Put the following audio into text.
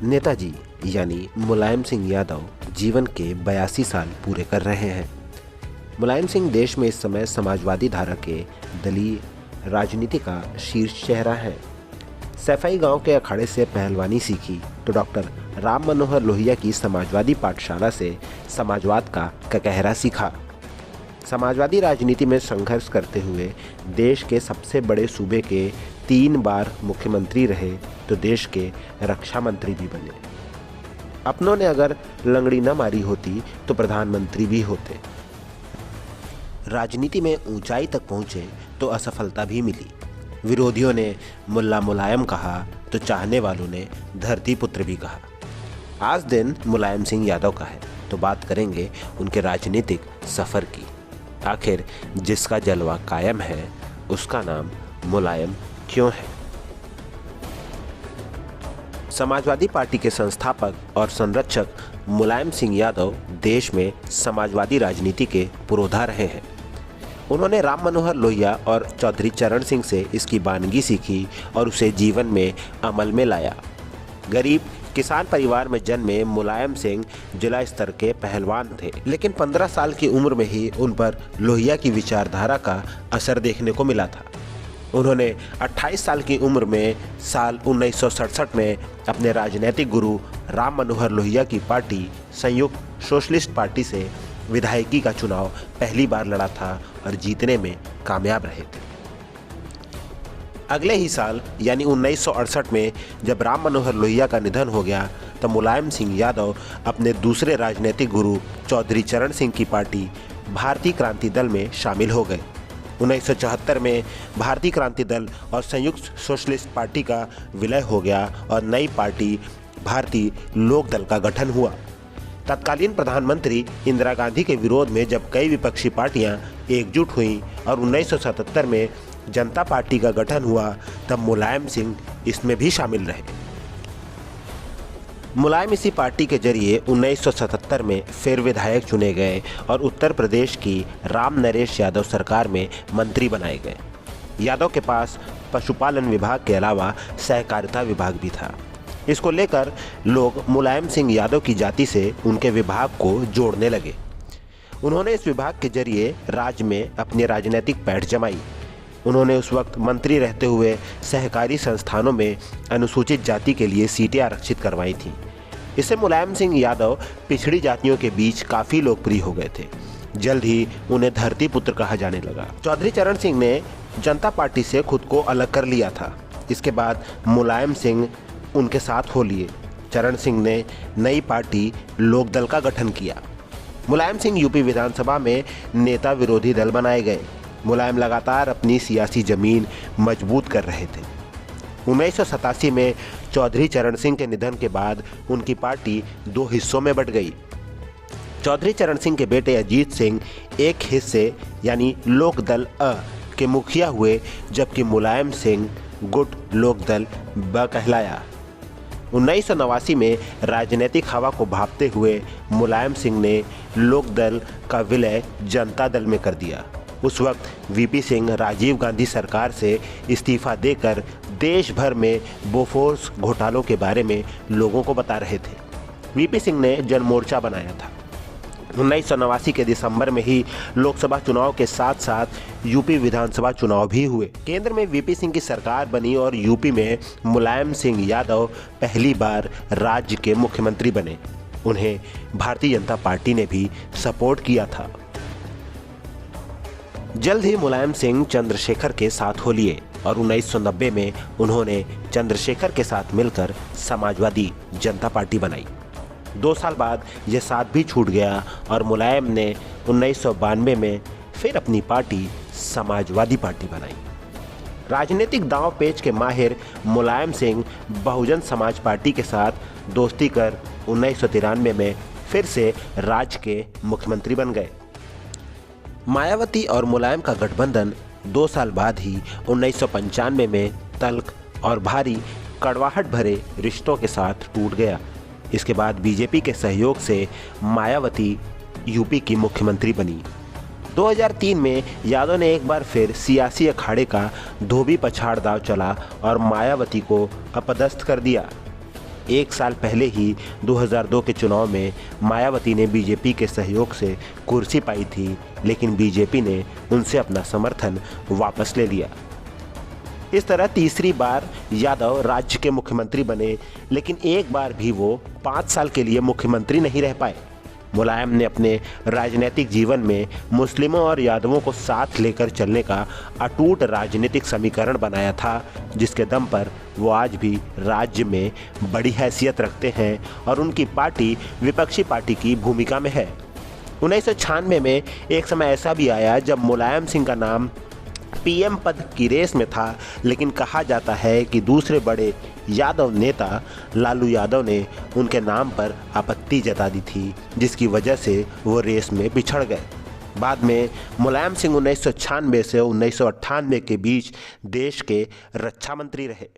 नेताजी यानी मुलायम सिंह यादव जीवन के 82 साल पूरे कर रहे हैं। मुलायम सिंह देश में इस समय समाजवादी धारा के दलीय राजनीति का शीर्ष चेहरा है। सैफई गांव के अखाड़े से पहलवानी सीखी तो डॉक्टर राम मनोहर लोहिया की समाजवादी पाठशाला से समाजवाद का ककहरा सीखा। समाजवादी राजनीति में संघर्ष करते हुए देश के सबसे बड़े सूबे के 3 बार मुख्यमंत्री रहे तो देश के रक्षा मंत्री भी बने। अपनों ने अगर लंगड़ी न मारी होती तो प्रधानमंत्री भी होते। राजनीति में ऊंचाई तक पहुंचे तो असफलता भी मिली। विरोधियों ने मुल्ला मुलायम कहा तो चाहने वालों ने धरती पुत्र भी कहा। आज दिन मुलायम सिंह यादव का है तो बात करेंगे उनके राजनीतिक सफर की। आखिर जिसका जलवा कायम है उसका नाम मुलायम क्यों है? समाजवादी पार्टी के संस्थापक और संरक्षक मुलायम सिंह यादव देश में समाजवादी राजनीति के पुरोधा रहे हैं। उन्होंने राम मनोहर लोहिया और चौधरी चरण सिंह से इसकी बानगी सीखी और उसे जीवन में अमल में लाया। गरीब किसान परिवार में जन्मे मुलायम सिंह जिला स्तर के पहलवान थे, लेकिन 15 साल की उम्र में ही उन पर लोहिया की विचारधारा का असर देखने को मिला था। उन्होंने 28 साल की उम्र में साल 1967 में अपने राजनीतिक गुरु राम मनोहर लोहिया की पार्टी संयुक्त सोशलिस्ट पार्टी से विधायकी का चुनाव पहली बार लड़ा था और जीतने में कामयाब रहे थे। अगले ही साल यानी 1968 में जब राम मनोहर लोहिया का निधन हो गया तब मुलायम सिंह यादव अपने दूसरे राजनीतिक गुरु चौधरी चरण सिंह की पार्टी भारतीय क्रांति दल में शामिल हो गए। 1974 में भारतीय क्रांति दल और संयुक्त सोशलिस्ट पार्टी का विलय हो गया और नई पार्टी भारतीय लोक दल का गठन हुआ। तत्कालीन प्रधानमंत्री इंदिरा गांधी के विरोध में जब कई विपक्षी पार्टियां एकजुट हुईं और 1977 में जनता पार्टी का गठन हुआ तब मुलायम सिंह इसमें भी शामिल रहे। मुलायम इसी पार्टी के जरिए 1977 में फिर विधायक चुने गए और उत्तर प्रदेश की राम नरेश यादव सरकार में मंत्री बनाए गए। यादव के पास पशुपालन विभाग के अलावा सहकारिता विभाग भी था। इसको लेकर लोग मुलायम सिंह यादव की जाति से उनके विभाग को जोड़ने लगे। उन्होंने इस विभाग के जरिए राज्य में अपनी राजनीतिक पैठ जमाई। उन्होंने उस वक्त मंत्री रहते हुए सहकारी संस्थानों में अनुसूचित जाति के लिए सीटें आरक्षित करवाई थीं। इससे मुलायम सिंह यादव पिछड़ी जातियों के बीच काफ़ी लोकप्रिय हो गए थे। जल्द ही उन्हें धरती पुत्र कहा जाने लगा। चौधरी चरण सिंह ने जनता पार्टी से खुद को अलग कर लिया था। इसके बाद मुलायम सिंह उनके साथ हो लिए। चरण सिंह ने नई पार्टी लोकदल का गठन किया। मुलायम सिंह यूपी विधानसभा में नेता विरोधी दल बनाए गए। मुलायम लगातार अपनी सियासी जमीन मजबूत कर रहे थे। 1987 में चौधरी चरण सिंह के निधन के बाद उनकी पार्टी 2 हिस्सों में बंट गई। चौधरी चरण सिंह के बेटे अजीत सिंह एक हिस्से यानी लोकदल अ के मुखिया हुए, जबकि मुलायम सिंह गुट लोकदल ब कहलाया। 1989 में राजनीतिक हवा को भांपते हुए मुलायम सिंह ने लोकदल का विलय जनता दल में कर दिया। उस वक्त वीपी सिंह राजीव गांधी सरकार से इस्तीफा देकर देश भर में बोफोर्स घोटालों के बारे में लोगों को बता रहे थे। वीपी सिंह ने जनमोर्चा बनाया था। 1989 के दिसंबर में ही लोकसभा चुनाव के साथ साथ यूपी विधानसभा चुनाव भी हुए। केंद्र में वीपी सिंह की सरकार बनी और यूपी में मुलायम सिंह यादव पहली बार राज्य के मुख्यमंत्री बने। उन्हें भारतीय जनता पार्टी ने भी सपोर्ट किया था। जल्द ही मुलायम सिंह चंद्रशेखर के साथ हो लिए और 1990 में उन्होंने चंद्रशेखर के साथ मिलकर समाजवादी जनता पार्टी बनाई। 2 साल बाद यह साथ भी छूट गया और मुलायम ने 1992 में फिर अपनी पार्टी समाजवादी पार्टी बनाई। राजनीतिक दांव पेच के माहिर मुलायम सिंह बहुजन समाज पार्टी के साथ दोस्ती कर 1993 में फिर से राज्य के मुख्यमंत्री बन गए। मायावती और मुलायम का गठबंधन 2 साल बाद ही 1995 में तल्ख और भारी कड़वाहट भरे रिश्तों के साथ टूट गया। इसके बाद बीजेपी के सहयोग से मायावती यूपी की मुख्यमंत्री बनी। 2003 में यादव ने एक बार फिर सियासी अखाड़े का धोबी पछाड़ दांव चला और मायावती को अपदस्थ कर दिया। 1 साल पहले ही 2002 के चुनाव में मायावती ने बीजेपी के सहयोग से कुर्सी पाई थी, लेकिन बीजेपी ने उनसे अपना समर्थन वापस ले लिया। इस तरह तीसरी बार यादव राज्य के मुख्यमंत्री बने, लेकिन एक बार भी वो 5 साल के लिए मुख्यमंत्री नहीं रह पाए। मुलायम ने अपने राजनीतिक जीवन में मुस्लिमों और यादवों को साथ लेकर चलने का अटूट राजनीतिक समीकरण बनाया था, जिसके दम पर वो आज भी राज्य में बड़ी हैसियत रखते हैं और उनकी पार्टी विपक्षी पार्टी की भूमिका में है। 1996 में एक समय ऐसा भी आया जब मुलायम सिंह का नाम पीएम पद की रेस में था, लेकिन कहा जाता है कि दूसरे बड़े यादव नेता लालू यादव ने उनके नाम पर आपत्ति जता दी थी, जिसकी वजह से वो रेस में पिछड़ गए। बाद में मुलायम सिंह 1996 से 1998 के बीच देश के रक्षा मंत्री रहे।